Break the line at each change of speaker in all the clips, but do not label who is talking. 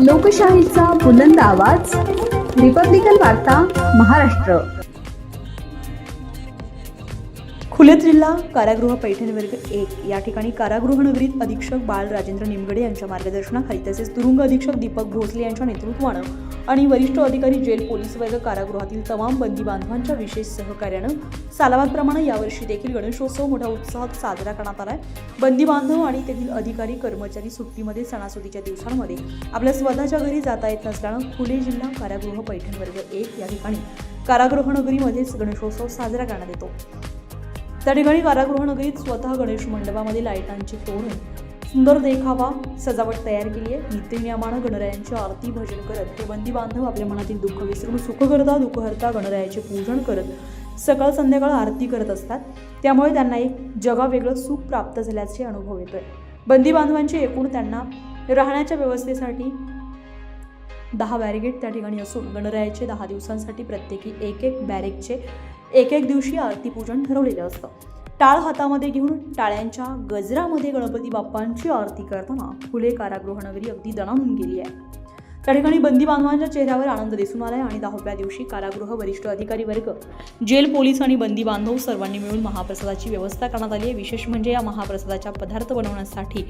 लोकशाहीचा बुलंद आवाज, रिपब्लिकन वार्ता, महाराष्ट्र.
खुले जिल्हा कारागृह पैठण वर्ग 1 या ठिकाणी कारागृह नगरीत अधीक्षक बाळ राजेंद्र निमगडे यांच्या मार्गदर्शनाखाली तसेच तुरुंग अधीक्षक दीपक भोसले यांच्या नेतृत्वानं आणि वरिष्ठ अधिकारी जेल पोलीस वर्ग कारागृहातील तमाम बंदी बांधवांच्या विशेष सहकार्यानं सालाबादप्रमाणे यावर्षी देखील गणेशोत्सव मोठ्या उत्साहात साजरा करण्यात आलाय. बंदी बांधव आणि तेथील अधिकारी कर्मचारी सुट्टीमध्ये सणासुदीच्या दिवसांमध्ये आपल्या स्वतःच्या घरी जाता येत नसल्यानं खुले जिल्हा कारागृह पैठण वर्ग 1 या ठिकाणी कारागृह नगरीमध्येच गणेशोत्सव साजरा करण्यात येतो. त्या ठिकाणी कारागृह नगरीत स्वतः गणेश मंडपामध्ये लाईटांची तोरण, सुंदर देखावा, सजावट तयार केली आहे. नित्यनियमानं गणरायांची आरती भजन करत हे बंदी बांधव आपल्या मनातील दुःख विसरून सुख करता दुःखहर्ता गणरायाचे पूजन करत सकाळ संध्याकाळ आरती करत असतात. त्यामुळे त्यांना एक जगावेगळं सुख प्राप्त झाल्याचे अनुभव येतोय. बंदी बांधवांची एकूण त्यांना राहण्याच्या व्यवस्थेसाठी 10 बॅरिगेड त्या ठिकाणी असून गणरायाचे 10 दिवसांसाठी प्रत्येकी एक बॅरेकचे एक दिवशी आरती पूजन ठरवलेलं असतं. टाळ हातामध्ये घेऊन टाळ्यांच्या गजरामध्ये गणपती बाप्पांची आरती करताना खुले कारागृह नगरी अगदी दणाणून गेली आहे. त्या ठिकाणी बंदी बांधवांच्या चेहऱ्यावर आनंद दिसून आलाय आणि 10व्या दिवशी कारागृह वरिष्ठ अधिकारी वर्ग, जेल पोलीस आणि बंदी बांधव सर्वांनी मिळून महाप्रसादाची व्यवस्था करण्यात आली आहे. विशेष म्हणजे या महाप्रसादाच्या पदार्थ बनवण्यासाठी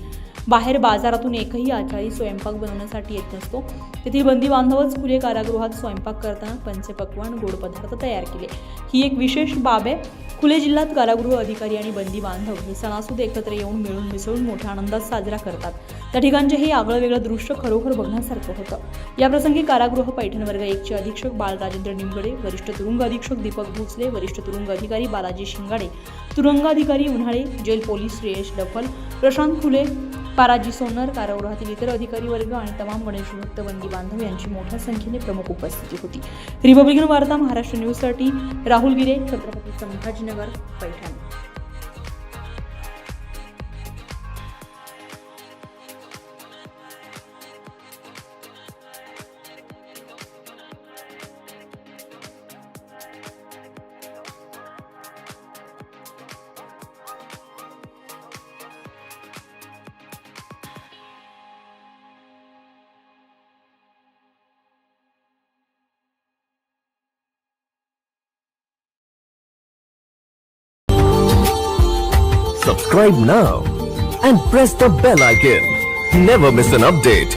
बाहेर बाजारातून एकही आचारी स्वयंपाक बनवण्यासाठी येत नसतो. तेथील बंदी बांधवच खुले कारागृहात स्वयंपाक करताना पंचपक्वान्न गोड पदार्थ तयार केले. ही एक विशेष बाब आहे. खुले जिल्ह्यात कारागृह अधिकारी आणि बंदी बांधव हे सणासुद एकत्र येऊन मिळून मिसळून मोठ्या आनंदात साजरा करतात. त्या ठिकाणचे हे आगळं वेगळं दृश्य खरोखर बघण्यासारखं होतं. या प्रसंगी कारागृह पैठण वर्ग 1 चे अधीक्षक बाळ राजेंद्र निमगडे, वरिष्ठ तुरुंग अधीक्षक दीपक भोसले, वरिष्ठ तुरुंग अधिकारी बालाजी शिंगाडे, तुरुंग अधिकारी उन्हाळे, जेल पोलीस श्रेयश डफल, प्रशांत खुले, पाराजी सोनर, कारागृहातील इतर अधिकारी वर्ग आणि तमाम गणेशभक्त बंदी बांधव यांची मोठ्या संख्येने प्रमुख उपस्थिती होती. रिपब्लिकन वार्ता महाराष्ट्र न्यूजसाठी राहुल गिरे, Chhatrapati Sambhajinagar, Paithan.
Subscribe now and press the bell icon. Never miss an update.